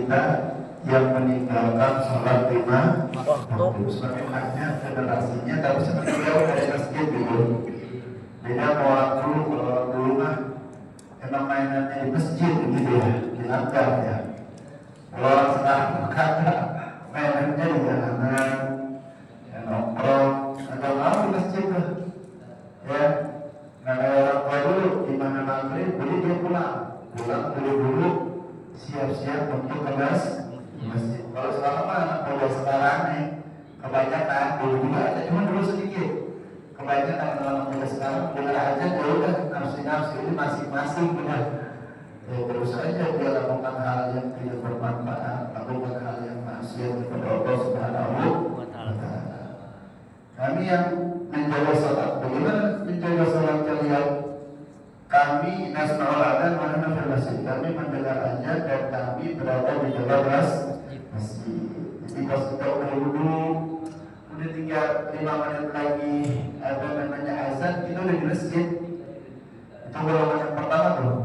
kita yang meninggalkan sholat 5 waktu. Sebagaimana federasinya, tapi seperti jauh dari masjid gitu. Beda sama orang dulu, kalau orang dulu mah emang mainannya di masjid gitu ya, di langgar ya. Kalau orang sekarang kagak, mainannya di jalanan, ya nongkrong, atau mau di masjid tuh, ya. Nah kayak orang tua dulu, di mana maghrib, jadi dia pulang buru-buru, siap-siap untuk ke masjid. Kalau sekarang mah anak muda sekarang nih, kebanyakan dulu juga ada, cuma dulu sedikit. Kebanyakan anak muda sekarang dengar aja ya udah nafsi ini masing-masing benar. Ya terus saja dia lakukan hal yang tidak bermanfaat, lakukan hal yang maksiat kepada Allah Subhanahu wa Ta'ala. Kami yang menjaga salat, bagaimana menjaga salat kalian? Kami nasma'ul adzan wa nahnu fil masjid. Kami mendengar azan dan kami berada di dalam masjid. Jadi pas kita udah wudu, udah tinggal 5 menit lagi ada namanya azan, kita udah di masjid. Itu golongan yang pertama tuh.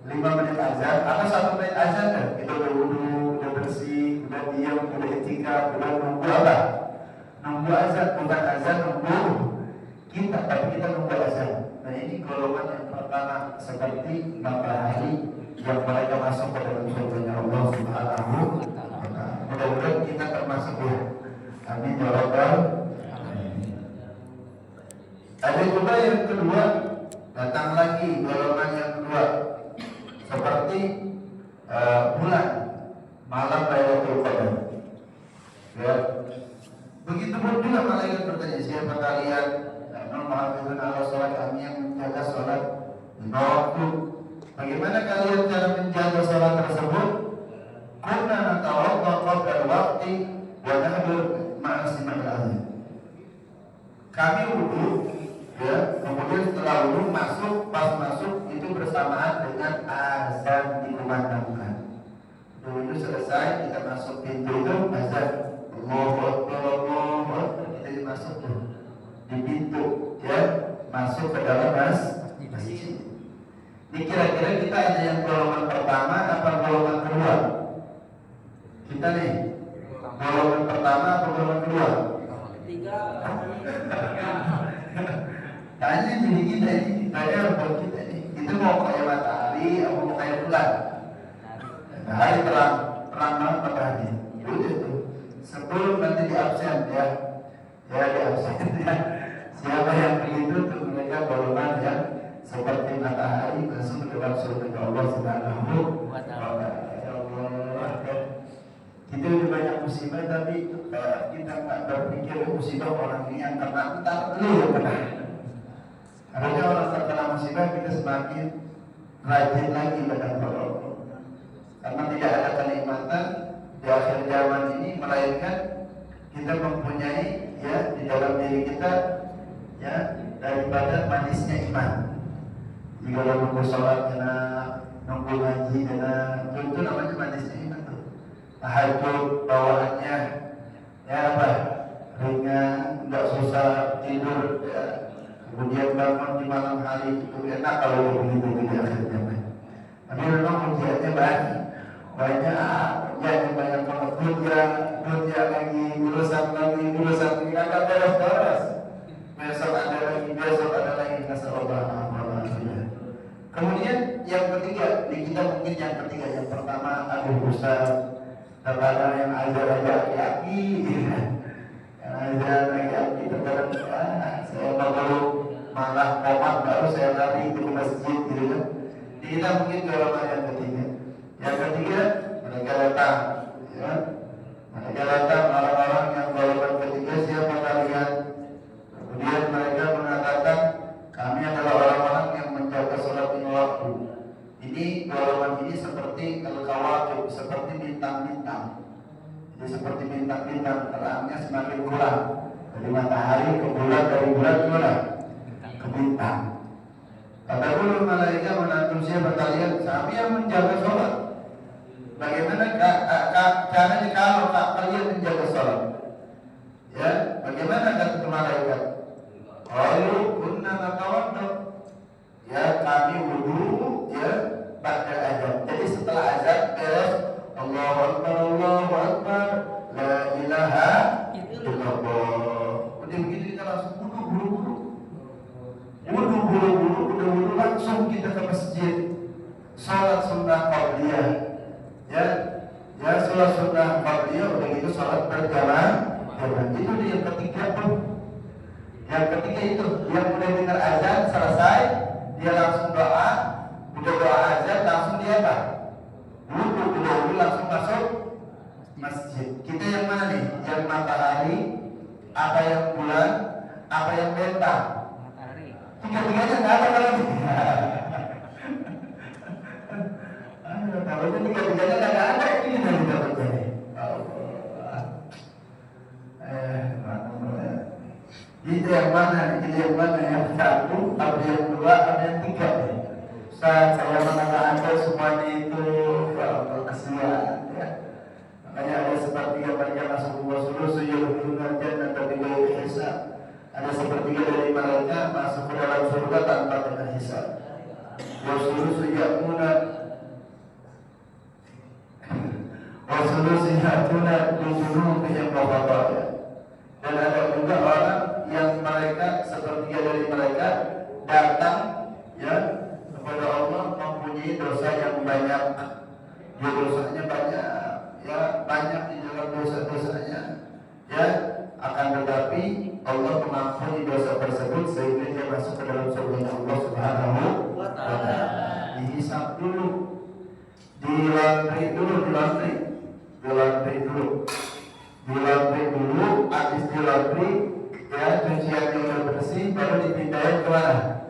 5 menit azan atau 1 menit azan kan? Kita udah wudu, udah bersih, udah diam, udah etika, udah nunggu apa? Nunggu azan, bukan azan nunggu kita, tapi kita nunggu azan. Nah ini golongan yang pertama seperti matahari yang mereka masuk ke dalam surganya Allah Subhanahu wa Ta'ala. Mudah-mudahan kita termasuk ya. Amin ya rabbal alamin. Ada juga yang kedua, datang lagi golongan yang kedua seperti bulan malam Lailatul Qadar. Ya. Begitu pun juga malaikat bertanya, siapa kalian? Al-Muhafizun ala sholat, kami yang menjaga sholat lima waktu. Bagaimana kalian cara menjaga sholat tersebut? Kunna natawadda qabla al-waqti wa nahdur ma'a istima'il azan. Kami wudu, ya, kemudian setelah wudu pas masuk itu bersamaan dengan azan dikumandangkan. Wudu selesai, kita masuk pintu itu azan. Allahu Akbar, Allahu Akbar, kita masuk tuh di pintu, ya, masuk ke dalam masjid. Ini kira-kira kita ada yang golongan pertama apa golongan kedua? Kita nih golongan pertama atau golongan kedua? Ketiga. Tanya jadi kita ini, tanya buat kita nih. Itu mau kayak matahari atau mau kayak bulan? Matahari terang banget matahari. Udah tuh. Sebelum nanti di absen ya di absen ya. Siapa yang begitu tuh mereka golongan yang seperti matahari masuk ke dalam surga Allah Subhanahu wa Ta'ala. Ya Allah, kita udah banyak musibah tapi kita nggak berpikir musibah orang ini yang kena entar lu yang kena. Harusnya orang terkena musibah kita semakin rajin lagi pada Allah. Karena tidak ada kenikmatan di akhir zaman ini melainkan kita mempunyai ya di dalam diri kita ya daripada manisnya iman. Jika kalau nunggu sholat kena, nunggu ngaji kena, itu namanya manisnya iman tuh. Tahajud bawaannya ya apa? Ringan, nggak susah tidur ya. Kemudian bangun di malam hari itu enak kalau begitu di akhir zaman. Tapi memang ujiannya banyak banget dunia lagi, urusan lagi, agak beres-beres. Besok ada lagi, nasallallahu. Kemudian yang ketiga, di kita mungkin yang ketiga, yang pertama aduh Ustaz, terkadang yang ajar aki-aki, yang ajar aki-aki terkadang saya baru malah komat baru saya lari ke masjid gitu kan. Di kita mungkin golongan yang ketiga. Yang ketiga mereka datang, ya. Mereka datang orang-orang yang golongan ketiga, siapa kalian? Kemudian mereka mengatakan kami adalah orang-orang yang menjaga sholat lima waktu. Ini golongan ini seperti al-kawakib, seperti bintang-bintang. Jadi seperti bintang-bintang, terangnya semakin kurang. Dari matahari ke bulan, dari bulan ke mana? Ke bintang. Kata ulul malaikat menantu siapa kalian? Kami yang menjaga sholat. Bagaimana caranya kalau kalian menjaga sholat? Ya, bagaimana kata malaikat? Qalu kunna natawadda. Ya, kami wudu ya pada azan. Jadi setelah azan beres Allahu Akbar sholat sunnah fardiyah, udah gitu sholat berjamaah. Itu dia yang ketiga tuh. Yang ketiga itu, dia udah dengar azan selesai, dia langsung doa, udah doa azan langsung dia apa? Wudu langsung masuk masjid. Kita yang mana nih? Yang matahari, apa yang bulan, apa yang bintang? Matahari. Tiga-tiganya nggak ada kalau kalau itu tiga-tiganya nggak ada, ini dari dapatnya. Itu yang mana? Itu yang mana? Yang satu, ada yang dua, ada yang tiga. Saya menanyakan semuanya itu kesian, ya. Makanya ada sepertiga mereka masuk dua sulus, yudhulun jannah tapi ghairi hisab. Ada sepertiga dari mereka masuk ke dalam surga tanpa kena hisab. Wa sulus ya'tuna bijunubihim wa qadaya. Dan ada juga orang yang mereka sepertiga dari mereka datang ya kepada Allah mempunyai dosa yang banyak. Ya dosanya banyak, ya banyak di dalam dosa-dosanya, ya akan tetapi Allah mengampuni dosa tersebut sehingga dia masuk ke dalam surga Allah Subhanahu wa Ta'ala. Dihisab dulu, dilantri dulu, habis dilantri, ya cuciannya udah bersih, baru dipindahin ke mana?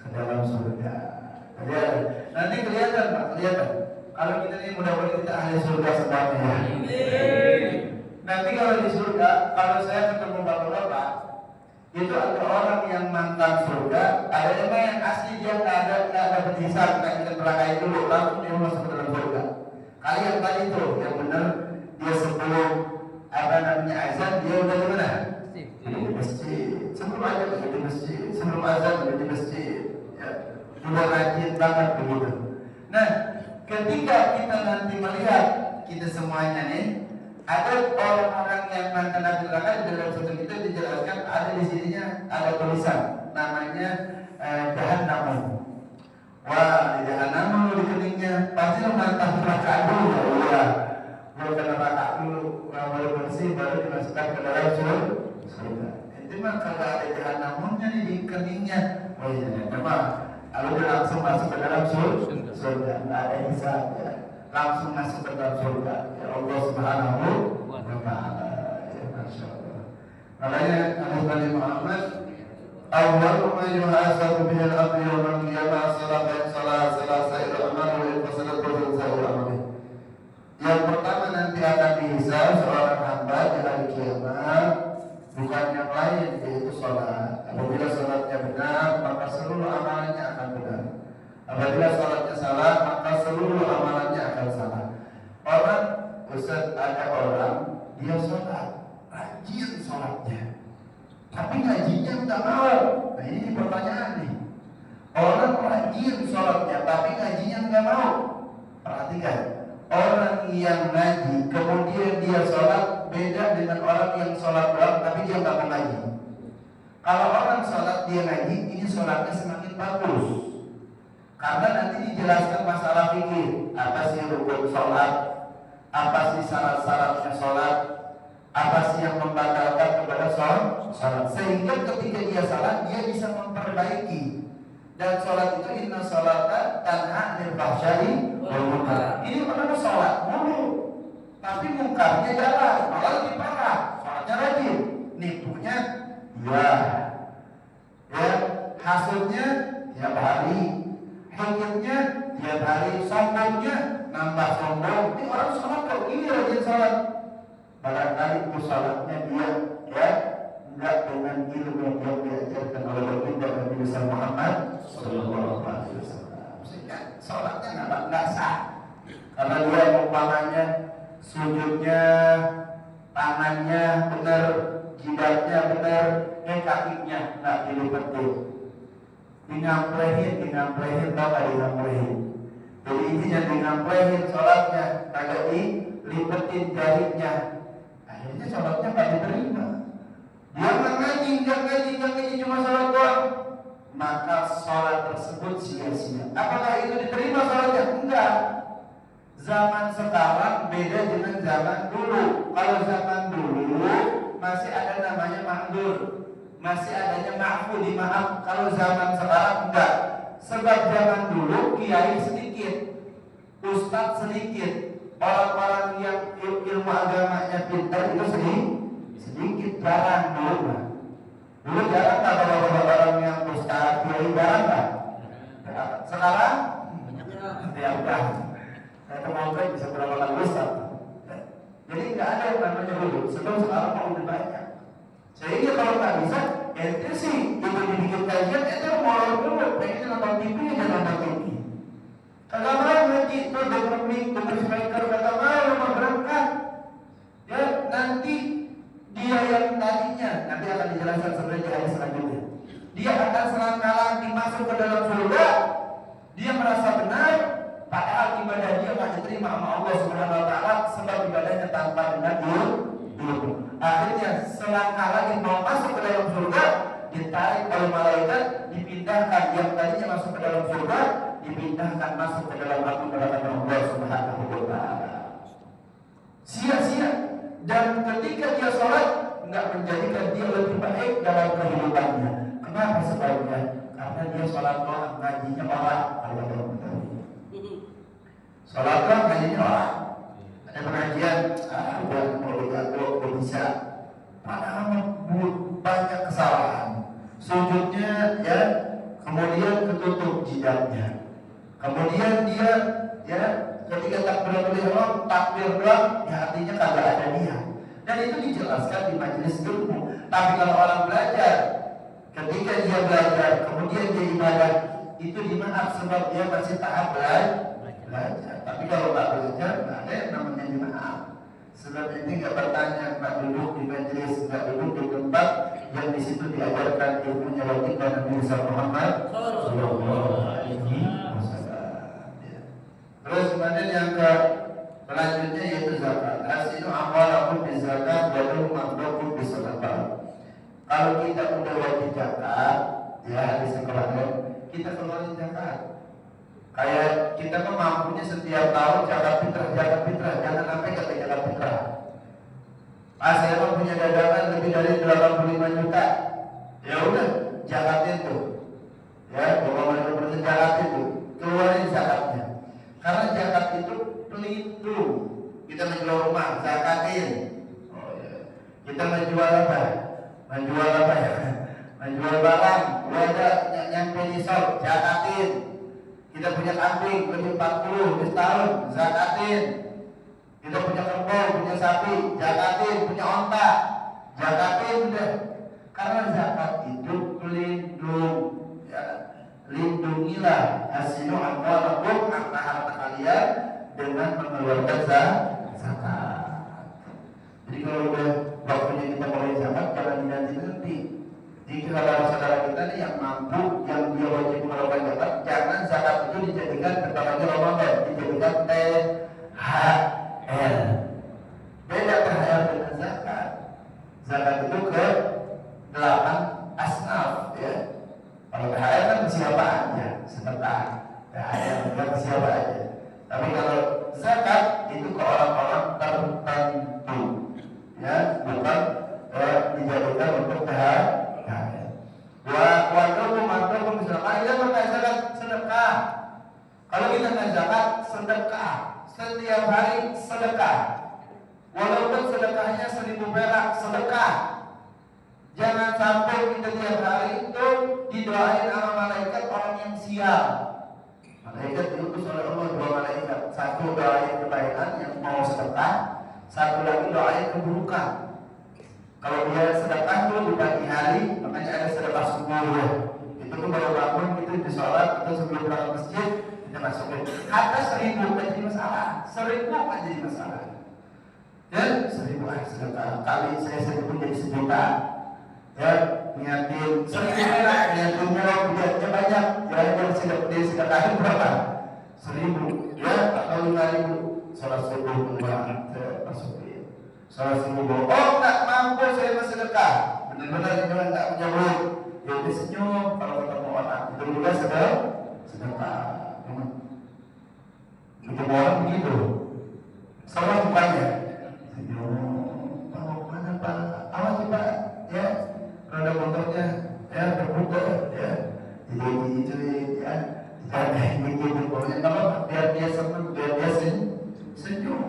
Ke dalam surga. Nanti kelihatan Pak, kelihatan. Kalau kita ini mudah-mudahan kita ahli surga semuanya. Nanti kalau di surga, kalau saya ketemu bapak-bapak, itu ada orang yang mantan surga, ada yang asli dia nggak ada berhisab, nggak kita berangkai dulu, langsung dia masuk ke dalam surga. Kalian tadi itu yang benar, dia sebelum azan dia udah di mana? Di masjid. Sebelum azan udah di masjid, sebelum azan udah di masjid. Ya, udah rajin banget begitu. Nah, ketika kita nanti melihat kita semuanya nih, ada orang-orang yang mantan nabi neraka di dalam surga kita dijelaskan ada di sininya ada tulisan namanya Jahannam. Wah, di Jahannam di keningnya pasti lo mantan neraka dulu ya. Lo kena neraka dulu, baru bersih baru dimasukkan ke dalam surga. Itu mah kalau ada Jahannamnya nih di keningnya, oh iya, memang lalu dia langsung masuk ke dalam surga, nggak ada hisab ya. Langsung masuk ke dalam surga ya Allah Subhanahu wa Ta'ala. Ya Masya Allah. Makanya Nabi Muhammad awwalu ma yuhasabu bihi al-abdu yawm al-qiyamah salat sairu amalu wa salat sairu amalu. Yang pertama nanti akan dihisab seorang hamba di hari kiamat bukan yang lain yaitu salat. Apabila salatnya benar maka seluruh amalannya akan benar. Apabila salatnya salah maka seluruh amalannya akan salah. Orang Ustaz, ada orang dia sholat rajin sholatnya tapi ngajinya nggak mau. Nah ini pertanyaan nih, orang rajin sholatnya tapi ngajinya nggak mau. Perhatikan, orang yang ngaji kemudian dia sholat beda dengan orang yang sholat doang tapi dia nggak mau ngaji. Kalau orang sholat dia ngaji, ini sholatnya semakin bagus. Karena nanti dijelaskan masalah fikih, apa sih rukun sholat, apa sih syarat-syaratnya sholat, apa sih yang membatalkan kepada sholat. Sehingga ketika dia salah, dia bisa memperbaiki. Dan sholat itu inna sholata tanha 'anil fahsya'i wal munkar. Ini pertama sholat mulu, tapi munkarnya jalan, malah lebih parah. Sholatnya rajin, nipunya ya hasilnya tiap hari. Hikmahnya tiap hari, sombongnya nambah sombong. Ini orang sholat kok ini rajin sholat. Barangkali itu sholatnya dia ya enggak dengan ilmu yang dia diajarkan oleh baginda Nabi Muhammad Sallallahu Alaihi Wasallam. Sehingga sholatnya nggak sah. Karena dia umpamanya sujudnya, tangannya benar, jidatnya benar, kakinya nggak dilipetin. Dingamplehin, tau gak dingamplehin? Jadi intinya dingamplehin sholatnya, kagak dilipetin jarinya. Akhirnya sholatnya gak diterima. Dia nggak ngaji cuma sholat doang. Maka sholat tersebut sia-sia. Apakah itu diterima sholatnya? Enggak. Zaman sekarang beda dengan zaman dulu. Kalau zaman dulu masih ada namanya makdur, masih adanya ma'fu, dimaaf. Kalau zaman sekarang enggak. Sebab zaman dulu kiai sedikit, ustadz sedikit, orang-orang yang ilmu agamanya pintar itu sedikit, jarang dulu. Dulu jarang tak bapak-bapak orang yang ustadz, kiai jarang tak. Sekarang ya udah. Saya kemarin bisa berapa kali ustadz. Jadi nggak ada yang namanya dulu. Sebelum sekarang mau lebih banyak. Sehingga kalau nggak bisa, ente sih itu dibikin kajian, ente mau dulu, pengen nonton TV aja nonton TV. Kagak mau ngaji itu dengan mic, dengan speaker, kagak mau berangkat. Ya nanti dia yang tadinya, nanti akan dijelaskan sebenarnya di hadis selanjutnya. Dia akan selangkah dimasuk ke dalam surga. Dia merasa benar, padahal ibadah dia nggak diterima sama Allah Subhanahu Wa Taala sebab ibadahnya tanpa benar dulu. Akhirnya selangkah lagi mau masuk ke dalam surga, ditarik oleh malaikat, dipindahkan yang tadinya masuk ke dalam surga, dipindahkan masuk ke dalam api neraka Allah Subhanahu Wa Taala. Sia-sia. Dan ketika dia sholat nggak menjadikan dia lebih baik dalam kehidupannya. Kenapa sebabnya? Karena dia sholat doang, ngajinya orang. Sholat doang, ngajinya orang. Ada pengajian, udah mau bisa. Padahal banyak kesalahan. Sujudnya ya, kemudian ketutup jidatnya. Kemudian dia ya ketika takbiratul ihram, takbir doang, ya artinya kagak ada niat. Dan itu dijelaskan di majelis ilmu. Tapi kalau orang belajar, ketika dia belajar, kemudian dia ibadah, itu dimaaf sebab dia masih tahap belajar. Tapi kalau nggak belajar, nggak ada yang namanya dimaaf. Sebab ini nggak bertanya, nggak duduk di majelis, nggak duduk di tempat yang di situ diajarkan ilmunya wajib dan Nabi Muhammad Sallallahu Alaihi Wasallam. Terus kemudian yang selanjutnya yaitu zakat. Asinu amwalakum bi zakat wa lahu maqdakum bi sadaqah. Kalau kita udah wajib zakat, ya hadis kemarin kita keluarin zakat. Kayak kita mah mampunya setiap tahun zakat fitrah, jangan sampai kata zakat fitrah. Saya mah punya dagangan lebih dari 85 juta. Ya udah, zakatin tuh. Ya, bawa mereka zakatin tuh. Keluarin zakatnya. Karena zakat itu pelindung. Kita menjual rumah, zakatin. Oh, ya. Kita menjual apa? Menjual barang, ada nyampe di shop, zakatin. Kita punya kambing lebih 40 setahun, zakatin. Kita punya kerbau, punya sapi, zakatin. Punya onta, zakatin udah. Karena zakat itu pelindung. Ya, lindungilah asinu amwalakum, harta kalian dengan mengeluarkan zakat. Jadi kalau udah waktunya kita mulai zakat, jangan dinanti-nanti. Jadi kalau saudara kita nih yang mampu, yang dia wajib mengeluarkan zakat, jangan zakat itu dijadikan pertamanya Ramadan, dijadikan THR. Beda THR dengan zakat. Zakat itu ke 8 asnaf, ya. Kalau THR kan ke siapa aja, sedekah. THR bukan ke siapa aja. Tapi kalau zakat itu ke orang-orang tertentu, ya, bukan dijadikan untuk THR. Waduh, misalkan kita pakai zakat sedekah. Kalau kita nggak zakat sedekah, setiap hari sedekah. Walaupun sedekahnya 1000 perak sedekah. Jangan sampai kita tiap hari itu didoain sama malaikat orang yang sial. Malaikat diutus oleh Allah 2 malaikat. Satu doain kebaikan yang mau sedekah, satu lagi doain keburukan. Kalau dia sedekah tuh di pagi hari, makanya ada sedekah subuh. Itu tuh baru bangun, itu di sholat, itu sebelum berangkat masjid, kita masukin. Kata 1000 kan jadi masalah, 1000 kan jadi masalah. Dan 1000 sedekah, kali saya 1000 jadi 1 juta. Ya, niatin 1000 perak, niatin murah, budgetnya banyak. Kira-kira dia sedekahin berapa? 1000. Ya, atau 5000. Sholat subuh keluar, masukin. Salah subuh, oh nggak mampu saya bersedekah, benar-benar jangan nggak punya duit, ya udah senyum kalau ketemu orang, itu juga sedekah. Ketemu orang begitu. Sama mukanya. Pak mau kemana Pak? Awas sih Pak. Ya, roda motornya ya berputar ya. Jadi itu ya. Kita bikin pokoknya kalau biar dia senang, biar dia senyum.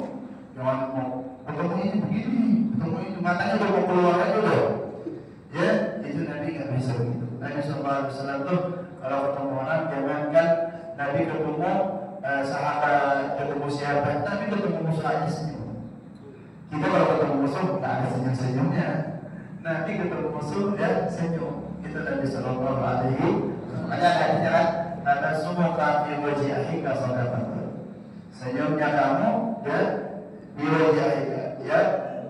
Jangan mau ketemu ini begini, ketemu ini matanya udah mau keluar aja udah. Ya, itu Nabi nggak bisa begitu. Nabi SAW tuh kalau ketemu orang jangankan Nabi ketemu sahabat, ketemu siapa, Nabi ketemu musuh aja senyum. Kita kalau ketemu musuh nggak ada senyum-senyumnya. Nabi ketemu musuh ya senyum. Itu Nabi Sallallahu Alaihi Wasallam. Ada hadisnya kan? Kata semua kafir wajah ka sadaqah. Senyumnya kamu ya di wajah ya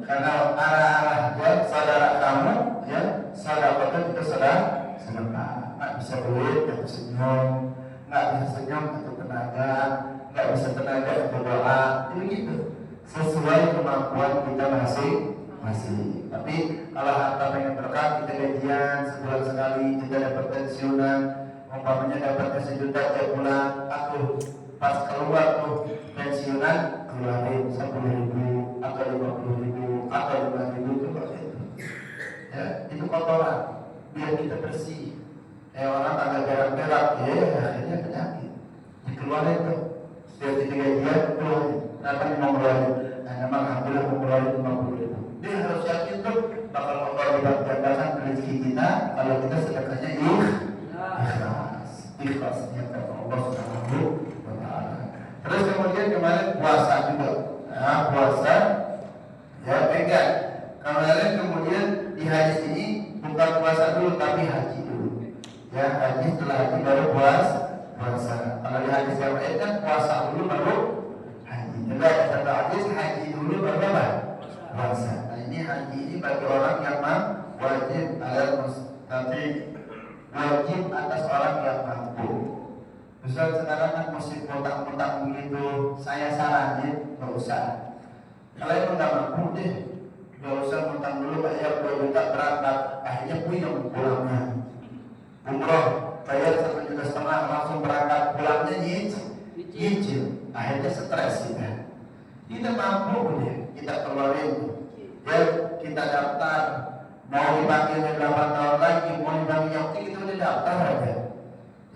karena arah-arah ya saudara kamu ya sadaqah itu sedekah. Nggak bisa duit atau senyum, nggak bisa senyum atau tenaga, nggak bisa tenaga atau doa. Itu gitu. Sesuai kemampuan kita masing-masing. Tapi kalau harta pengen berkah, kita gajian sebulan sekali, kita dapat pensiunan, umpamanya dapat sejuta tiap bulan, aku pas keluar tuh pensiunan keluarin 10.000 atau 50.000 atau 5.000 itu itu. Ya, itu kotoran biar kita bersih. Orang agak berak-berak, ya akhirnya penyakit. Dikeluarin tuh, setiap kita gajian keluarin. Kenapa nih mau keluarin? Nah, memang alhamdulillah mau keluarin 50.000. Dia harus yakin tuh bakal Allah lipat-gandakan rezeki kita kalau kita sedekahnya ikhlas niat karena Allah Subhanahu wa Ta'ala. Terus kemudian kemarin puasa juga. Nah, puasa ya pegang. Kemarin kemudian di hadis ini bukan puasa dulu tapi haji dulu. Ya, haji setelah haji baru puasa. Kalau di hadis yang lain kan puasa dulu baru haji. Jadi ada satu hadis haji dulu baru apa? Puasa. Nah, ini haji ini bagi orang yang wajib wajib atas orang yang mampu. Misal sekarang kan musim kotak-kotak begitu, saya saranin nggak usah. Kalau emang nggak mampu deh, nggak usah ngutang dulu bayar 2 juta berangkat, akhirnya puyeng pulangnya. Umroh bayar 1,5 juta langsung berangkat, pulangnya nyicil, akhirnya stres kita. Kita mampu deh, kita keluarin, ya kita daftar. Mau dipanggilnya 8 tahun lagi, mau dipanggil yang penting kita udah daftar aja.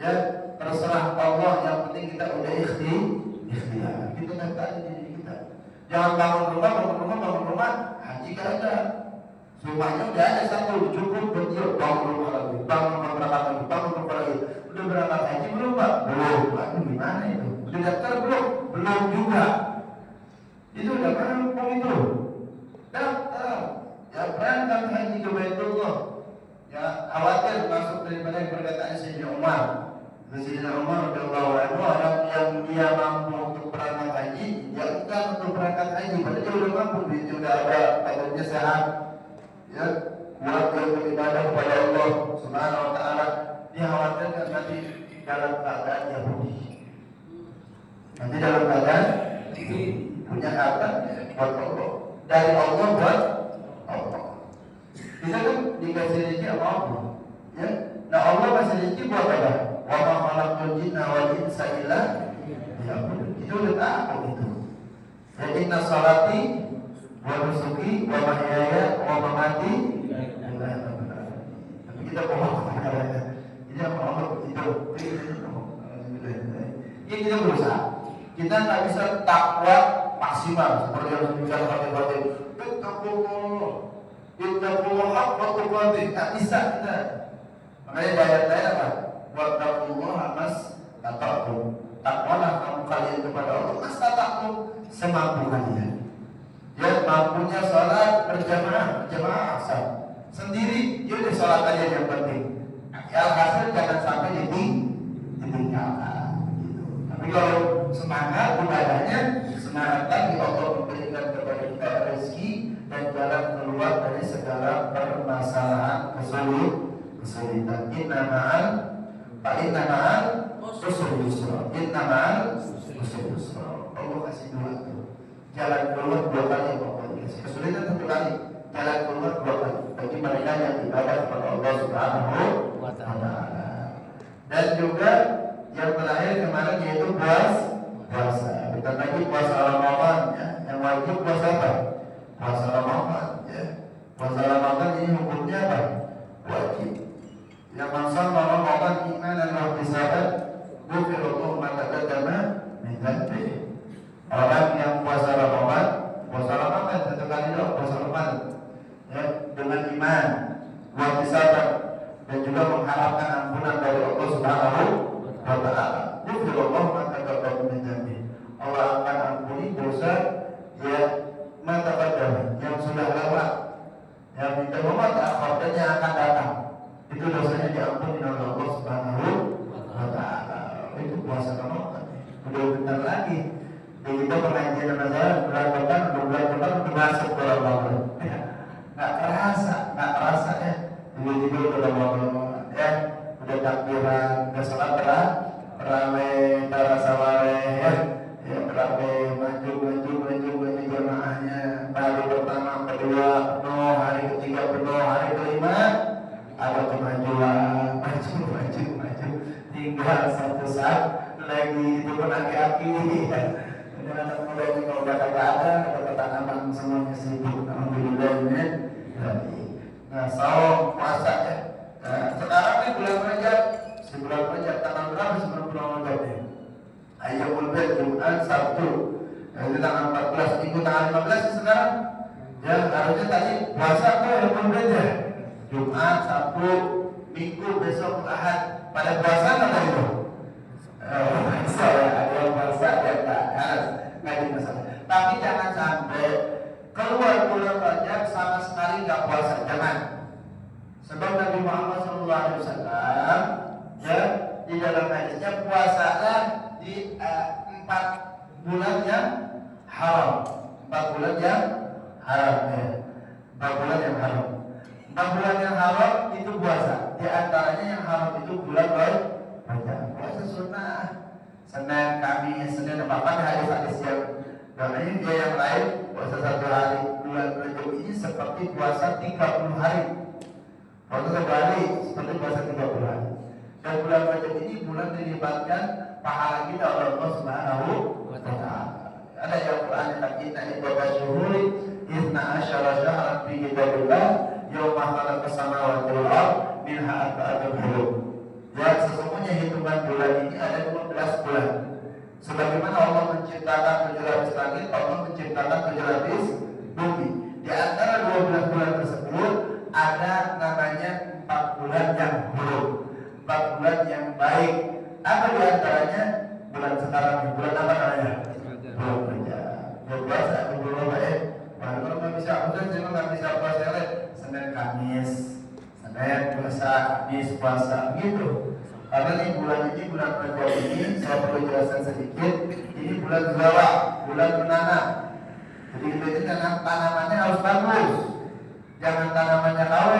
Ya, terserah Allah, yang penting kita udah ikhtiar. Kita daftarin diri kita. Jangan bangun rumah, haji gak ada. Rumahnya udah ada satu, cukup betul. Bangun rumah lagi, bangun rumah lagi. Udah berangkat haji belum Pak? Belum. Aduh gimana itu? Udah daftar belum? Belum juga. Itu udah mampu itu. Daftar. Ya berangkat haji ke Baitullah. Ya khawatir masuk daripada perkataan Sayyidina Umar. Sayyidina Umar radhiyallahu anhu orang yang dia mampu untuk berangkat haji, ya bukan untuk berangkat haji, padahal dia udah mampu, dia udah ada badannya sehat, ya kuat beribadah kepada Allah Subhanahu wa Ta'ala. Dia khawatirkan nanti dalam keadaan Yahudi, nanti dalam keadaan punya harta buat Allah, dari Allah buat Allah. Kita kan dikasih rezeki Allah, ya. Nah Allah kasih rezeki buat apa? Wa ma khalaqtul jinna wal insa illa liya'budun. Itu udah tahu itu. Ya inna salati wa nusuki wa mahyaya wa mamati lillahi rabbil alamin. Tapi kita bohong kepadanya. Ini apa Allah itu? Ya kita berusaha. Kita nggak bisa takwa maksimal seperti yang disebutkan Fatih. Ittaqullah haqqa tuqatih. Tak bisa kita. Makanya ayat-ayat apa? Wattaqullaha mastata'tum. Takwalah kamu kalian kepada Allah mastata'tum, semampu kalian. Ya mampunya sholat berjamaah asar sendiri, ya udah sholat aja yang penting. Alhasil jangan sampai ditinggalkan. Gitu. Tapi kalau semangat ibadahnya, semangat lagi Allah memberikan kepada kita rezeki dan jalan keluar dari segala permasalahan kesulitan. Inna ma'al usri yusra. Allah kasih dua tuh. Jalan keluar 2 kali Allah kasih. Kesulitan 1 kali, jalan keluar 2 kali. Bagi mereka yang ibadah kepada Allah Subhanahu wa Ta'ala. Dan juga yang terakhir kemarin yaitu puasa. Kita senang semuanya sibuk. Alhamdulillah ini. Nah, saum puasa ya. Nah, sekarang ini bulan Rajab. Bulan Rajab tanggal berapa sebelum bulan Rajab ini? Ayyamul Bid, Jumat, Sabtu. Nah, itu tanggal 14, minggu tanggal 15 sekarang. Ya, harusnya tadi puasa tuh Ayyamul Bid ya. Jumat, Sabtu, Minggu, besok Ahad. Pada puasa nggak tadi itu? Ada yang puasa ya nggak jadi masalah. Tapi jangan sampai keluar bulan Rajab sama sekali nggak puasa, jangan. Sebab Nabi Muhammad SAW ya di dalam hadisnya puasalah di 4 bulan yang haram, 4 bulan yang haram ya. 4 bulan yang haram. 4 bulan yang haram itu puasa. Di antaranya yang haram itu bulan Rajab. Puasa sunnah. Senin, Kamis, Senin, bahkan hadis-hadis yang lain dia yang lain puasa 1 hari. Bulan Rajab ini seperti puasa 30 hari. Puasa 1 hari seperti puasa 30 hari. Dan bulan Rajab ini bulan dilibatkan pahala kita oleh Allah Subhanahu wa Ta'ala. Ada yang Quran yang kita ibadah syuhuri Isna asyara syahran fi kitabillah Yawma khalaqas samawati wal ardh minha arba'atun hurum. Ya, sesungguhnya hitungan bulan ini ada 12 bulan. Sebagaimana Allah menciptakan 7 lapis langit, Allah menciptakan 7 lapis bumi. Di antara 12 bulan tersebut ada namanya 4 bulan yang hurum, 4 bulan yang baik. Apa di antaranya? Bulan sekarang, bulan apa namanya? Bulan Rajab. Bulan puasa, bulan baik. Kalau nggak bisa, udah juga nggak bisa puasa ya. Senin, Kamis, Senin puasa, Kamis puasa, gitu. Karena nih bulan Rajab ini saya perlu jelaskan sedikit. Ini bulan zawak, bulan menanam. Jadi itu tanamannya harus bagus. Jangan tanamannya KW,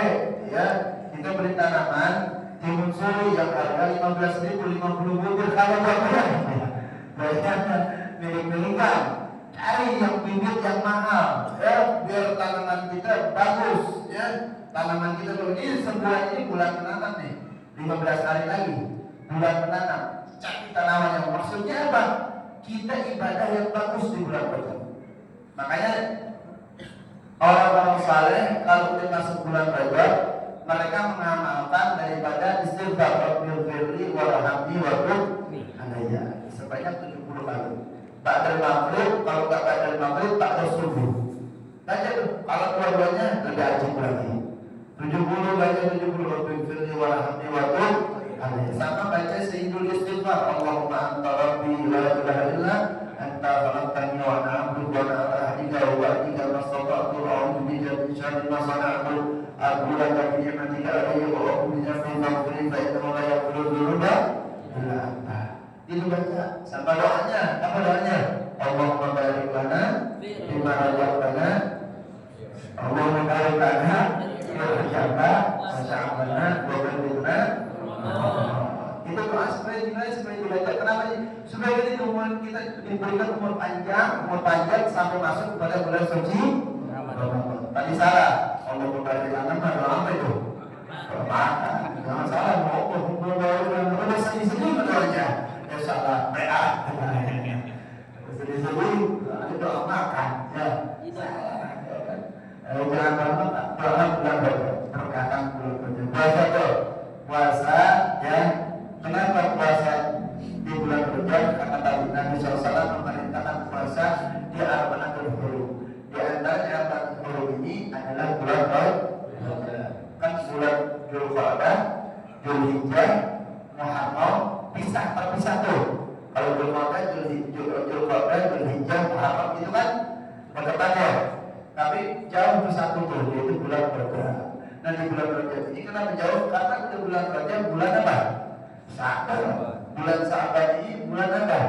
ya. Kita beli tanaman timun suri yang harga 15.000, 50 butir kalau bulan. Biasanya milik-milikan. Cari yang bibit yang mahal, ya, biar tanaman kita bagus, ya. Tanaman kita ini sebulan ini bulan menanam nih. 15 hari lagi bulan menanam. Cari tanaman yang maksudnya apa? Kita ibadah yang bagus di bulan Rajab. Makanya orang-orang saleh kalau udah masuk bulan Rajab mereka mengamalkan daripada istighfar Rabbil firli warhamni warhamni alayya sebanyak 70 kali. Ba'dal maghrib, kalau enggak ba'dal maghrib ba'dal subuh. Baca tuh, kalau dua-duanya lebih ajib lagi. 70 baca 70 Rabbil firli warhamni warhamni alayya. Sama baca sayyidul istighfar Allahumma anta rabbi la ilaha illa anta khalaqtani wa ana 'abduka wa ana 'ala ahdika wa wa'dika mastata'tu a'udzu bika min syarri ma sana'tu. Aku laka bi ni'matika alayya wa aqulu bi dzambi faghfir fa innahu la yaghfiru dzunuba illa anta. Itu baca sampai doanya. Apa doanya? Allahumma barik lana bima razaqtana. Allahumma barik lana bima razaqtana wa ja'alna wa baligna. Itu doa supaya dibaca. Kenapa sih? Supaya kita diberikan umur panjang sampai masuk kepada bulan suci Ramadan. Tadi salah. Allah membarik lana doa apa itu? Doa makan. Jangan salah. Mau sedih-sedih doanya. Salah PA sedih-sedih itu doa makan ya. Jangan lupa doa bulan berkatan bulan puasa tuh puasa ya. Kenapa puasa di bulan Rajab? Karena tadi Nabi SAW memerintahkan puasa di Arba'atul Hurum. Di antaranya Arba'atul Hurum ini adalah bulan Rajab. Kan bulan Dzulqa'dah, Dzulhijjah, Muharram terpisah tuh. Kalau Dzulqa'dah, Dzulhijjah, Muharram itu kan berdekatan ya. Tapi jauh tuh satu tuh, yaitu bulan Rajab. Nah di bulan Rajab ini kenapa jauh? Karena itu bulan Rajab bulan apa? Sa'ban. Bulan Sa'ban ini bulan apa?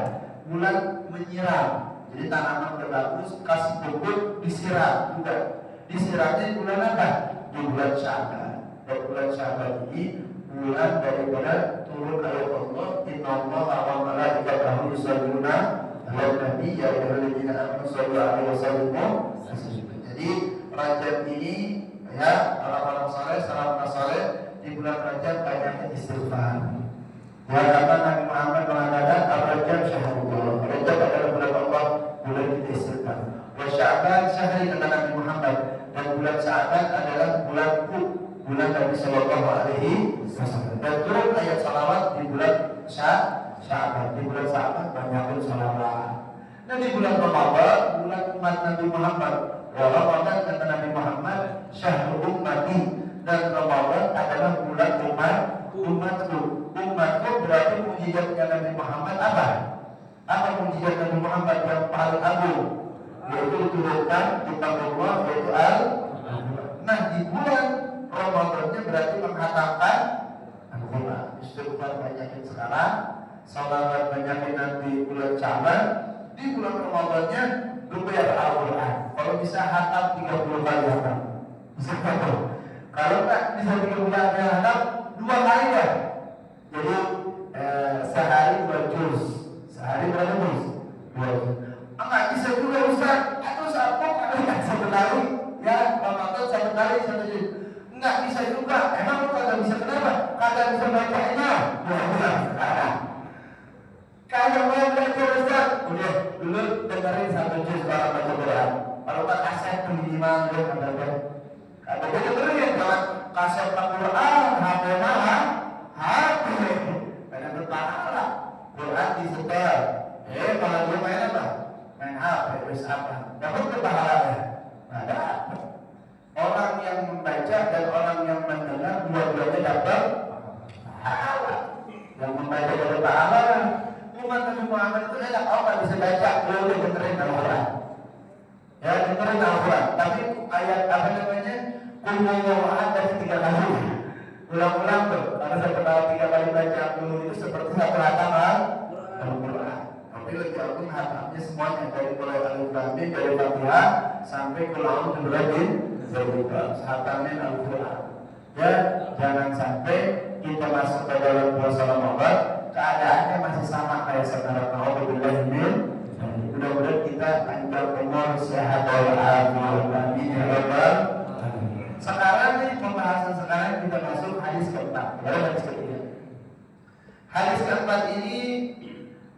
Bulan menyiram. Jadi tanaman udah bagus, kasih pupuk, disiram juga. Disiramnya di bulan apa? Di bulan Sa'ban. Dan bulan Sa'ban ini bulan daripada turun ayat Allah, innallaha wa malaikatahu yusholluna 'alan nabi ya ayyuhalladzina amanu shollu 'alaihi wa sallimu taslima. Jadi Rajab ini ya orang-orang saleh, salafus saleh di bulan Rajab banyak istighfar. Ya kata Nabi Muhammad mengatakan Rajab syahrullah. Rajab adalah bulan Allah, bulan kita istighfar. Wa Sya'ban syahri kata Nabi Muhammad, dan bulan Sya'ban adalah bulanku, bulan Nabi Sallallahu Alaihi Wasallam. Dan turun ayat salawat di bulan Sya'ban. Di bulan Sya'ban banyakin salawat. Nah di bulan Ramadan, bulan umat Nabi Muhammad. Ramadan kata Nabi Muhammad syahrul ummati, dan Ramadan adalah bulan umatku. Umatku berarti mujizatnya Nabi Muhammad apa? Apa mujizat Nabi Muhammad yang paling agung? Yaitu diturunkan kitab Allah, yaitu Nah di bulan Ramadannya berarti menghatamkan Al-Quran. Istighfar banyakin sekarang, salawat banyakin nanti bulan Sya'ban. Di bulan Ramadannya geber Al-Quran. Kalau bisa hatam 30 kali hatam. Bisa hatam. Kalau nggak bisa 30 kali hatam, 2 kali ya. Jadi sehari 2 juz. Sehari berapa juz? 2 juz. Enggak bisa juga Ustaz. Atau satu kali ya Ramadan 1 kali 1 juz. Enggak bisa juga. Emang lu kagak bisa kenapa? Kagak bisa bacanya. Kalau mau belajar Ustaz, udah dulu dengerin 1 juz orang baca Quran. Kalau nggak kaset minimal dia dengerin. Kalau dia dengerin jangan kaset Al-Quran, HP mahal, HP. Karena berpahala. Quran disetel. Kalau dia main apa? Main HP, wis apa? Dapat berpahalanya? Ada. Orang yang membaca dan orang yang mendengar dua-duanya dapat pahala. Yang membaca dapat pahala. Umat Nabi Muhammad itu enak, nggak bisa baca, boleh dengerin Al-Quran. Ya dengerin Al-Quran. Tapi ayat apa namanya? Kulmu'ad dari 3 kali. Ulang-ulang tuh. Karena saya kenal 3 kali baca dulu itu seperti 1 hatam Al-Quran. Tapi lebih agung hatamnya semuanya dari mulai Al-Quran dari Fatihah sampai Qul A'udzu hatamnya Al-Quran. Ya jangan sampai kita masuk ke dalam puasa Ramadan keadaannya masih sama kayak sekarang. Mudah-mudahan kita panjang umur, sehat walafiat. Amin ya rabbal alamin. Sekarang nih pembahasan sekarang kita masuk hadis keempat. Hadis ketiga. Hadis keempat ini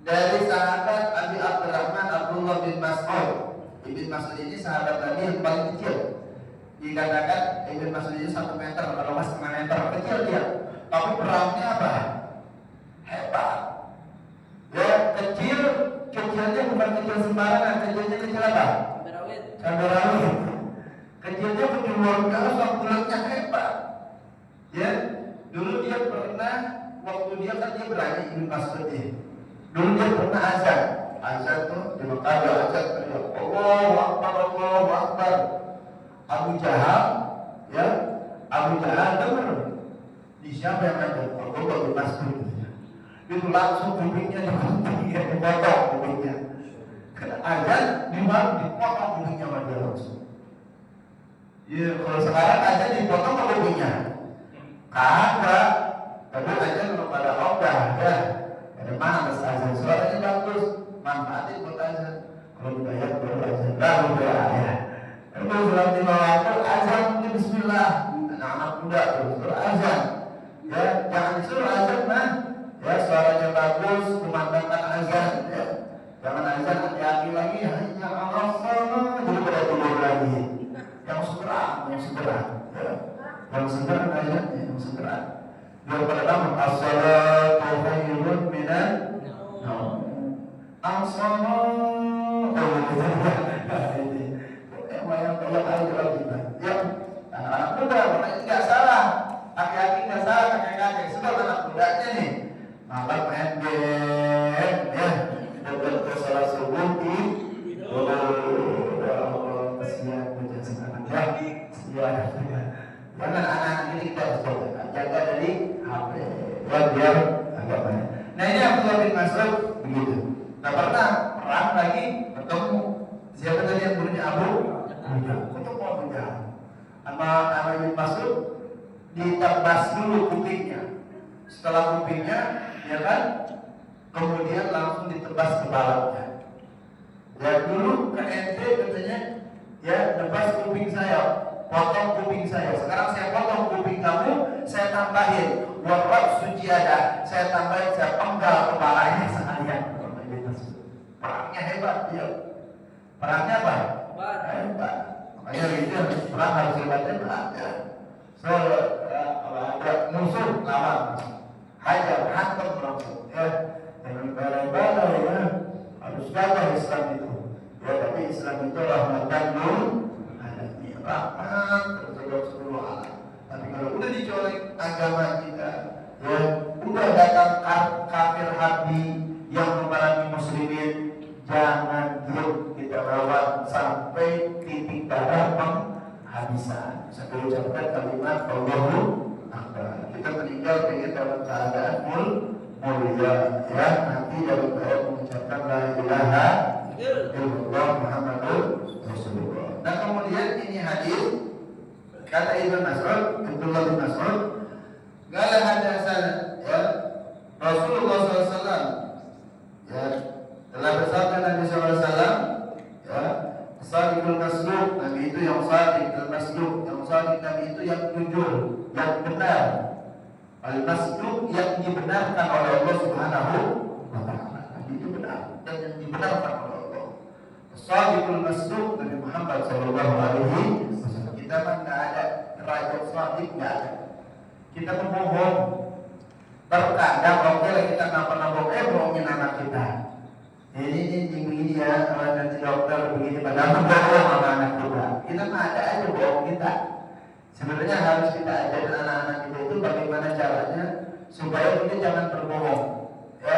dari sahabat Abi Abdurrahman Abdullah bin Mas'ud. Ibn Mas'ud ini sahabat Nabi yang paling kecil. Dikatakan Ibn Mas'ud ini 1 meter, kalau mas 1 meter kecil dia. Tapi perangnya apa? Hebat. Ya kecil, kecilnya bukan kecil sembarangan, kecilnya kecil apa? Cabai rawit. Kecilnya begitu luar biasa, bulatnya hebat. Ya, dulu dia pernah waktu dia kan dia berani Ibn Mas'ud ini. Dulu dia pernah azan tuh di Mekah dia azan teriak Allahu Akbar, Allahu Akbar. Abu Jahal dengar. Di siapa yang azan? Abdullah bin Mas'ud. Itu langsung kupingnya dipotong kupingnya. Kena azan dipotong kupingnya sama dia langsung. Ya kalau sekarang azan dipotong kupingnya. Kagak. Tapi azan belum pada ogah ya. Dari mana mas azan? Suaranya bagus. Manfaatin buat azan. Kalau dibayar baru azan. Baru ya. Kalau surat 5 waktu azan mungkin bismillah. Anak-anak muda suruh azan. Ya jangan disuruh azan mah. Ya suaranya bagus, kumandangkan azan ya. Jangan azan hati-hati lagi hanya Allah jadi pada tidur lagi. Yang segera ya. Yang segera azan yang segera. Biar pada tahu as-salatu khairun minan naum. Ya, anak-anak muda, makanya nggak salah. Aki-aki nggak salah, kakek-kakek. Sebab anak mudanya nih malam main game ya, dan ke salah subuh di kesian punya sekarang ya, jangan anak-anak ini kita harus jaga dari HP ya biar agak banyak. Nah ini Abdullah bin Mas'ud begitu. Nah pernah perang lagi ketemu siapa tadi yang gurunya Abu ketemu Abu Jahal sama bin Mas'ud, ditebas dulu kupingnya. Setelah kupingnya ya kan, kemudian langsung ditebas kepalanya. Ya dulu ke ente katanya ya tebas kuping saya, potong kuping saya. Sekarang saya potong kuping kamu, saya tambahin warab suci ada, saya tambahin, saya penggal kepalanya sekalian. Perangnya hebat ya. Perangnya apa? ada musuh lawan, hajar hantam langsung ya, jangan balai-balai ya, harus gagah Islam itu ya. Tapi Islam itu rahmatan lil alamin, rahmat terhadap seluruh alam. Tapi kalau udah dicolek agama kita ya, udah datang kafir harbi yang memerangi muslimin, jangan diam, kita lawan sampai titik darah penghabisan, sampai ucapkan kalimat Allahu Akbar. Kita meninggal pengen dalam keadaan mulia ya, nanti dalam keadaan mengucapkan la ilaha illallah Muhammadur Rasulullah. Nah kemudian ini hadis kata Ibnu Mas'ud, Abdullah bin Mas'ud, qala hadatsana ya Rasulullah SAW ya, telah bersabda Nabi SAW ya, Sadiqul Masduq, Nabi itu yang sadiq, al-masduq yang sadiq, Nabi itu yang jujur, yang benar, al-masduq yang dibenarkan oleh Allah Subhanahu wa ta'ala. Nabi itu benar dan yang dibenarkan oleh Allah. Sadiqul Masduq Nabi Muhammad sallallahu alaihi wasallam. Kita kan enggak ada raja sadiq, enggak ada. Kita berbohong. Terkadang oke lah kita nggak pernah bohongin anak kita. Ini begini ya, nanti dokter begini, padahal bohong sama anak kita. Kita mah ada aja bohong kita. Sebenarnya harus kita ajarin anak-anak kita itu bagaimana caranya supaya kita jangan berbohong. Ya,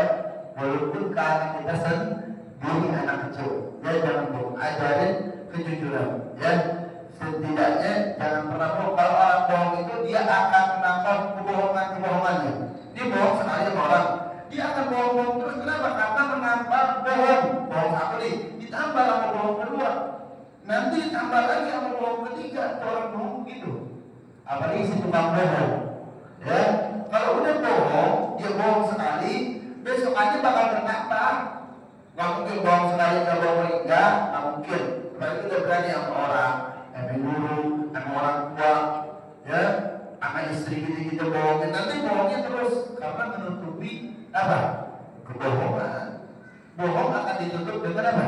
walaupun ke anak kita sendiri, anak kecil, ya jangan bohong. Ajarin kejujuran. Ya, setidaknya jangan pernah bohong. Kalau orang bohong itu dia akan menambah kebohongannya. Dia bohong sekali sama orang, dia akan bohong terus. Kenapa? Karena menambah bohong satu nih, ditambah sama bohong kedua, nanti ditambah lagi sama bohong ketiga. Orang bohong begitu, apalagi si tukang bohong ya. Kalau udah bohong, dia bohong sekali, besokannya bakal bertambah. Gak mungkin bohong sekali nggak bohong lagi, nggak mungkin. Apalagi udah berani sama orang, sama guru, sama orang tua ya, sama istri kita bohongin, nanti bohongnya terus karena menutupi apa? Kebohongan. Bohong akan ditutup dengan apa?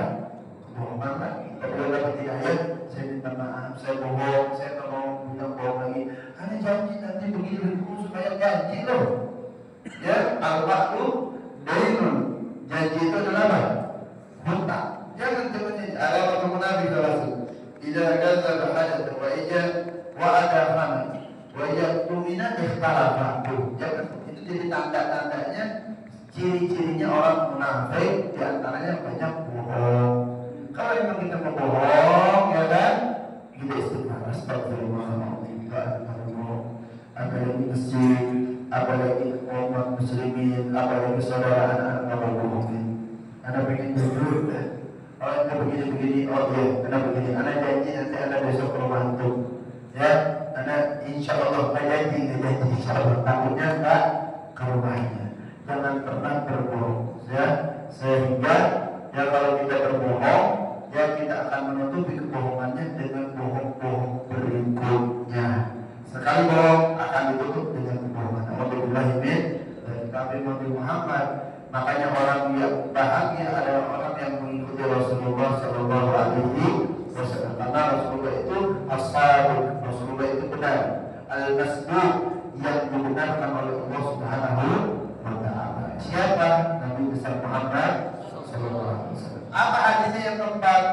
Kebohongan lagi. Tapi kalau dapat hidayah, saya minta maaf, saya bohong, saya nggak mau bilang bohong lagi. Anda janji nanti begini supaya janji loh. Ya, al-wa'du dainun. Janji itu adalah apa? Hutang. Jangan janji. Alamat munafik langsung. Idza kadzdzaba hadatsa wa idza wa'ada khana. Wajah tumina ikhtalafa. Jangan, itu jadi tanda-tandanya, ciri-cirinya orang munafik, diantaranya banyak bohong. Kalau memang kita mau bohong, ya kan, kita istighfar, astagfirullahaladzim, apalagi masjid, apalagi umat muslimin, apalagi saudara anak-anak nggak bohongin. Anda pengen jujur, oh anda begini-begini, oh iya, anda begini, anda janji nanti anda besok ke rumah antum, ya. Karena insya Allah nggak janji insya Allah, takutnya nggak ke rumahnya. Jangan pernah berbohong ya, sehingga ya kalau kita berbohong ya kita akan menutupi kebohongannya dengan bohong-bohong berikutnya. Sekali bohong akan ditutup dengan kebohongan. Alhamdulillah ini dari Nabi Muhammad. Makanya orang yang bahagia adalah orang yang mengikuti Rasulullah Sallallahu Alaihi Wasallam. Karena Rasulullah itu as-sadiq, Rasulullah itu benar, al-masduq yang dibenarkan oleh Allah Subhanahu wa ta'ala. Siapa? Nabi besar Muhammad sallallahu alaihi wasallam. Apa hadisnya yang keempat?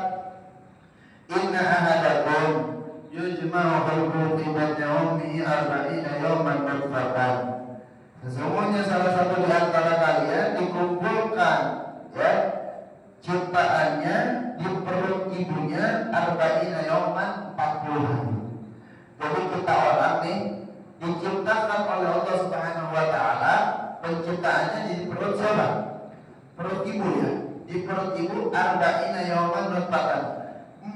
Inna ahadakum yujma'u khalquhu fi batni ummihi 40 yawman nutfatan. Sesungguhnya salah satu di antara kalian dikumpulkan ya ciptaannya di perut ibunya 40 yawman, 40 hari. Jadi kita orang nih diciptakan oleh Allah Subhanahu wa ta'ala, penciptaannya di perut siapa? Perut ibu ya. Di perut ibu 40 yawman nutfatan.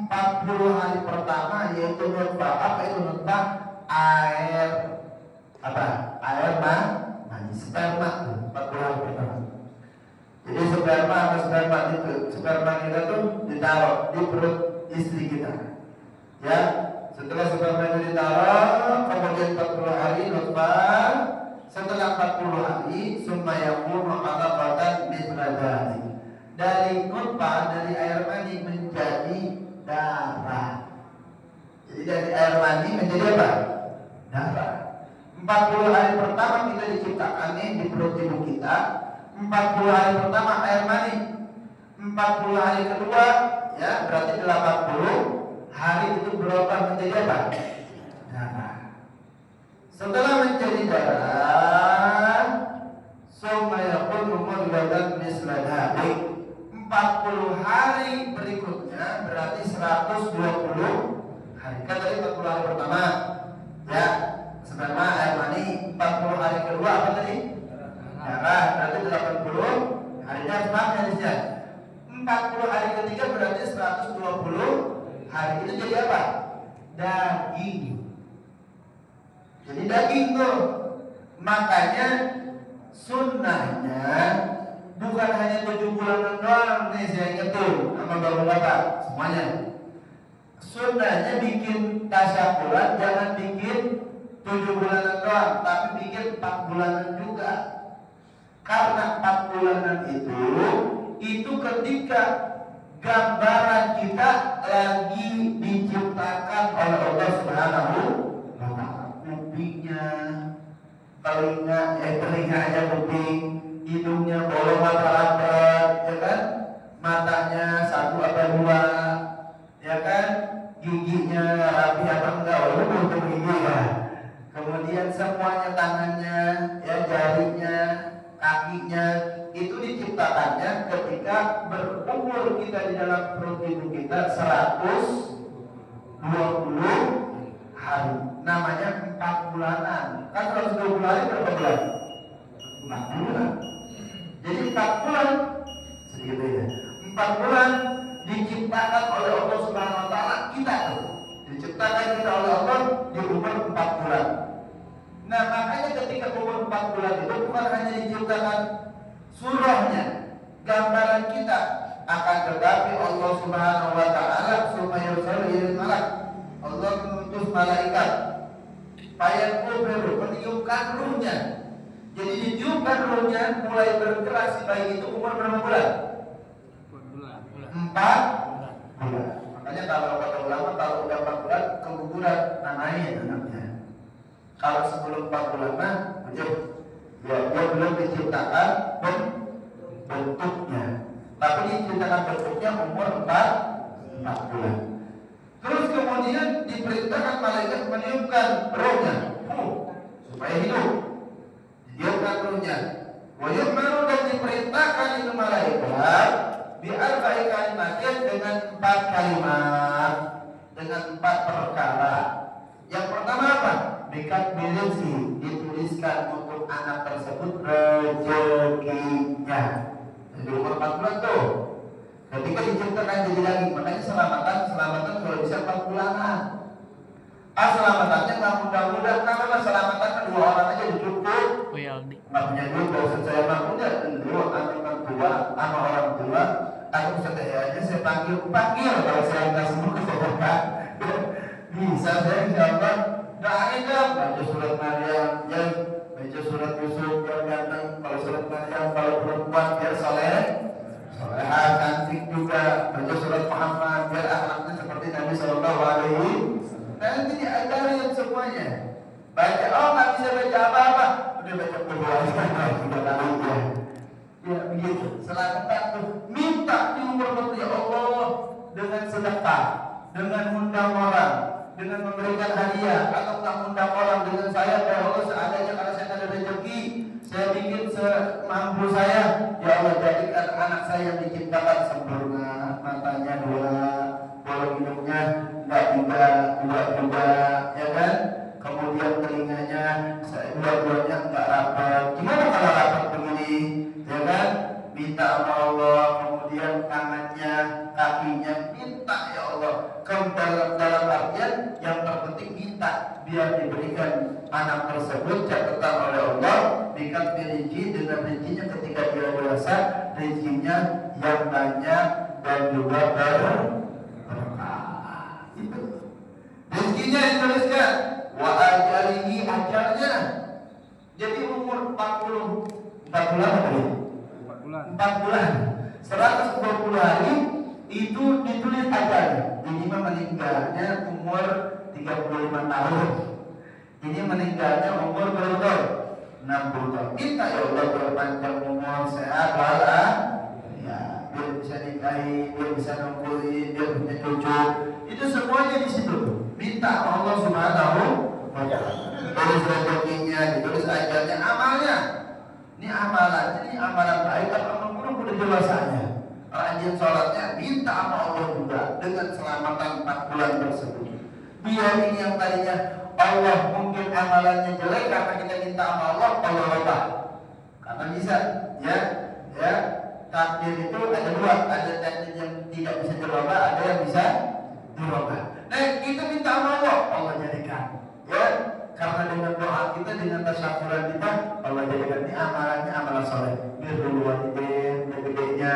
40 hari pertama yaitu nutfah. Apa itu nutfah? Air apa? Air mani, sperma tuh 40 hari pertama. Jadi sperma itu, sperma kita tuh ditaruh di perut istri kita. Ya, setelah sperma itu ditaruh, kemudian 40 hari nutfah. Setelah 40 hari, summa yakunu 'alaqatan mithla dzalik. Dari nutfah, dari air mani menjadi darah. Jadi dari air mani menjadi apa? darah. 40 hari pertama kita diciptakan nih di perut ibu kita. 40 hari pertama air mani. 40 hari kedua ya berarti 80 hari itu berubah menjadi apa? Darah. Setelah menjadi darah, summa yakunu mudghatan misla dhalik. 40 hari berikutnya berarti 120 hari. Kan tadi 40 hari pertama ya sperma air mani. 40 hari kedua apa tadi? Darah. Berarti 80 harinya sperma hadisnya. 40 hari ketiga berarti 120 hari. Itu jadi apa? Daging. Jadi daging tuh. Makanya sunnahnya bukan hanya 7 bulanan doang nih saya ingat tuh sama bapak-bapak semuanya. Sunnahnya bikin tasyakuran jangan bikin 7 bulanan doang, tapi bikin 4 bulanan juga. Karena 4 bulanan itu ketika gambaran kita lagi diciptakan oleh Allah Subhanahu wa Ta'ala. Kupingnya, telinganya kuping, hidungnya bolong apa rapat, ya kan? Matanya 1 apa 2, ya kan? Giginya rapi apa enggak? Walaupun untuk gigi ya. Kemudian semuanya tangannya, ya jarinya, kakinya itu diciptakannya ketika berumur kita di dalam perut ibu kita 120 hari. Namanya 4 bulanan. Kan 120 hari berapa bulan? 4 bulan. Jadi 4 bulan segitu ya. 4 bulan diciptakan oleh Allah Subhanahu wa Ta'ala kita tuh. Diciptakan kita oleh Allah di umur 4 bulan. Nah, makanya ketika umur 4 bulan itu bukan hanya diciptakan surahnya, gambaran kita, akan tetapi Allah Subhanahu wa Ta'ala sumayursalu malak. Allah mengutus malaikat fayaqbiru, meniupkan ruhnya. Jadi ditiupkan ruhnya mulai bergerak si bayi itu umur berapa bulan? 4 bulan. Makanya kalau kata ulama kalau udah 4 bulan keguguran namanya anaknya. Kalau sebelum 4 bulan mah dia belum diciptakan bentuknya. Tapi diciptakan bentuknya umur 4 bulan. Terus kemudian diperintahkan malaikat meniupkan rohnya supaya hidup. Ditiupkan rohnya. Wajib baru dan diperintahkan itu malaikat biar baik kalimatnya dengan 4 kalimat, dengan 4 perkara. Yang pertama apa? Bikat bilinsi, dituliskan untuk anak tersebut rezekinya. Jadi umur 4 bulan tuh. Ketika diciptakan jadi daging, makanya selamatan kalau bisa 4 bulanan. Selamatannya nggak mudah-mudah, karena selamatan kan 2 orang aja cukup. Nggak punya duit, kalau saya mah udah dulu anak tua, sama orang tua, aku bisa aja saya panggil kalau saya nggak sembuh ke saya bisa saya insya Allah doain dong, baca surat Maryam, baca surat Yusuf biar ganteng, kalau surat Maryam kalau perempuan biar soleh. Solehah cantik juga, baca surat Muhammad biar akhlaknya seperti Nabi Sallallahu Alaihi Wasallam. Nanti diajarin semuanya. Baca, nggak bisa baca apa-apa, udah baca Quran sudah tahu ya. Ya begitu. Selanjutnya tuh minta di umur ya Allah dengan sedekah, dengan undang orang, dengan memberikan hadiah, atau tak undang orang dengan saya ya Allah seadanya karena saya ada rezeki. Saya bikin semampu saya. Ya Allah jadikan anak saya yang diciptakan sempurna, matanya 2, bolong hidungnya enggak 2 juga, ya kan? Kemudian telinganya dua-duanya enggak rapat. Gimana kalau rapat begini, ya kan? Minta sama Allah. Kemudian tangannya, kakinya minta ya Allah. Dalam artian yang terpenting minta biar diberikan anak tersebut catatan oleh Allah. Bikat rizki, dengan rezekinya ketika dia dewasa, rezekinya yang banyak dan juga berkah. Itu rezekinya dituliskan, wa ajalihi, ajalnya. Jadi umur 4 bulan apa? 4 bulan 120 hari itu ditulis ajalnya. Minimal meninggalnya umur 35 tahun. Ini meninggalnya umur berapa tahun? 60 tahun. Minta ya Allah berpanjang umur, sehat, walafiat, ya, biar bisa nikahi, biar bisa nungguin, biar punya cucu. Itu semuanya di situ. Minta Allah Subhanahu wa Ta'ala. Tulis rezekinya, ditulis ajalnya, amalnya. Ini amalan, ini amalan baik atau amalan buruk udah jelasanya. Rajin sholatnya, minta sama Allah juga dengan selamatan 4 bulan tersebut. Biar ini yang tadinya Allah mungkin amalannya jelek karena kita minta sama Allah, Allah rubah. Karena bisa, ya, takdir itu ada dua, ada takdir yang tidak bisa dirubah, ada yang bisa dirubah. Nah, kita minta sama Allah, Allah jadikan, ya. Karena dengan doa kita, dengan tasyakuran kita, Allah jadikan ini amalannya amalan soleh. Birrul walidain, gedenya,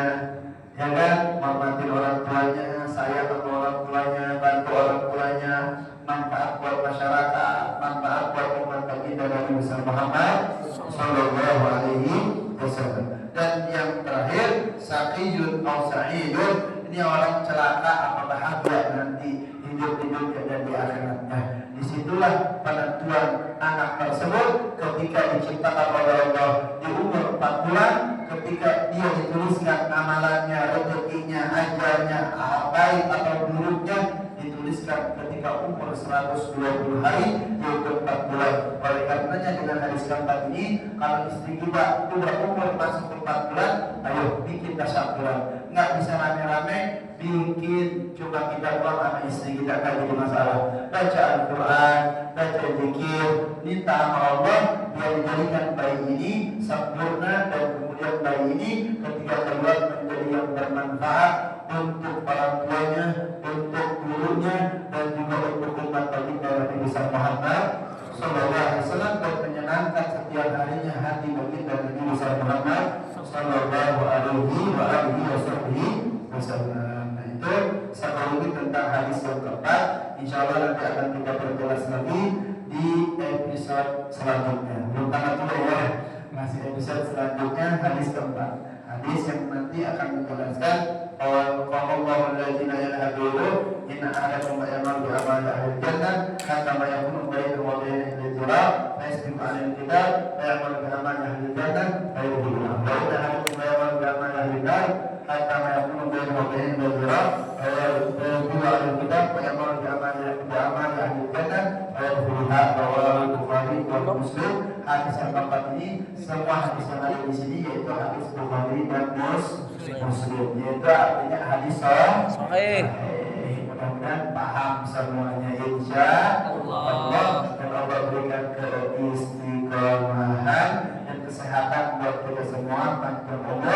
ya kan, hormatin orang tuanya, sayang sama orang tuanya, bantu orang tuanya, manfaat buat masyarakat, manfaat buat umat baginda Nabi Muhammad Sallallahu Alaihi Wasallam. Dan yang terakhir, saqiyun atau sa'idun, ini orang celaka apa bahagia nanti hidup-hidupnya dan di akhiratnya. Disitulah penentuan anak tersebut ketika diciptakan oleh Allah di umur 4 bulan, ketika dia dituliskan amalannya, rezekinya, ajalnya, baik atau buruknya, dituliskan ketika umur 120 hari di umur 4 bulan. Oleh karenanya dengan hadis keempat ini, kalau istri kita sudah umur masuk 4 bulan, ayo bikin tasyakuran. Nggak bisa rame-rame, bikin coba kita doa sama istri kita, nggak jadi masalah. Baca Al-Quran, baca zikir, minta sama Allah biar dijadikan bayi ini sempurna, dan kemudian bayi ini ketika keluar menjadi yang bermanfaat untuk orang tuanya, untuk gurunya, dan juga untuk umat baginda Nabi Muhammad Sallallahu Alaihi Wasallam, dan menyenangkan setiap harinya hati baginda Nabi Muhammad Sallallahu Alaihi Wasallam. Nah, itu satu tentang hadis yang keempat. Insya Allah nanti akan kita perjelas lagi di episode selanjutnya. Belum tamat dulu ya, masih episode selanjutnya hadis keempat. Hadis yang nanti akan menjelaskan Allahu alladzina yanhaduru inna ahadakum la ya'malu bi amali ahli jannah hatta ma yakunu bainahu wa bainahu al-hijrah fa yasbiqu 'ala al-kitab fa ya'malu bi amali ahli jannah fa yadkhuluha wa inna ahadakum la ya'malu bi amali ahli nar hatta ma yakunu bainahu wa bainahu al-hijrah fa yadkhulu 'ala al-kitab fa ya'malu bi amali ahli jannah fa yadkhuluha. Rawahu Bukhari wa Muslim. Hadis yang keempat ini, semua hadis yang ada di sini yaitu hadis Bukhari dan Muslim, yaitu artinya hadis sahih. Mudah-mudahan paham semuanya, insya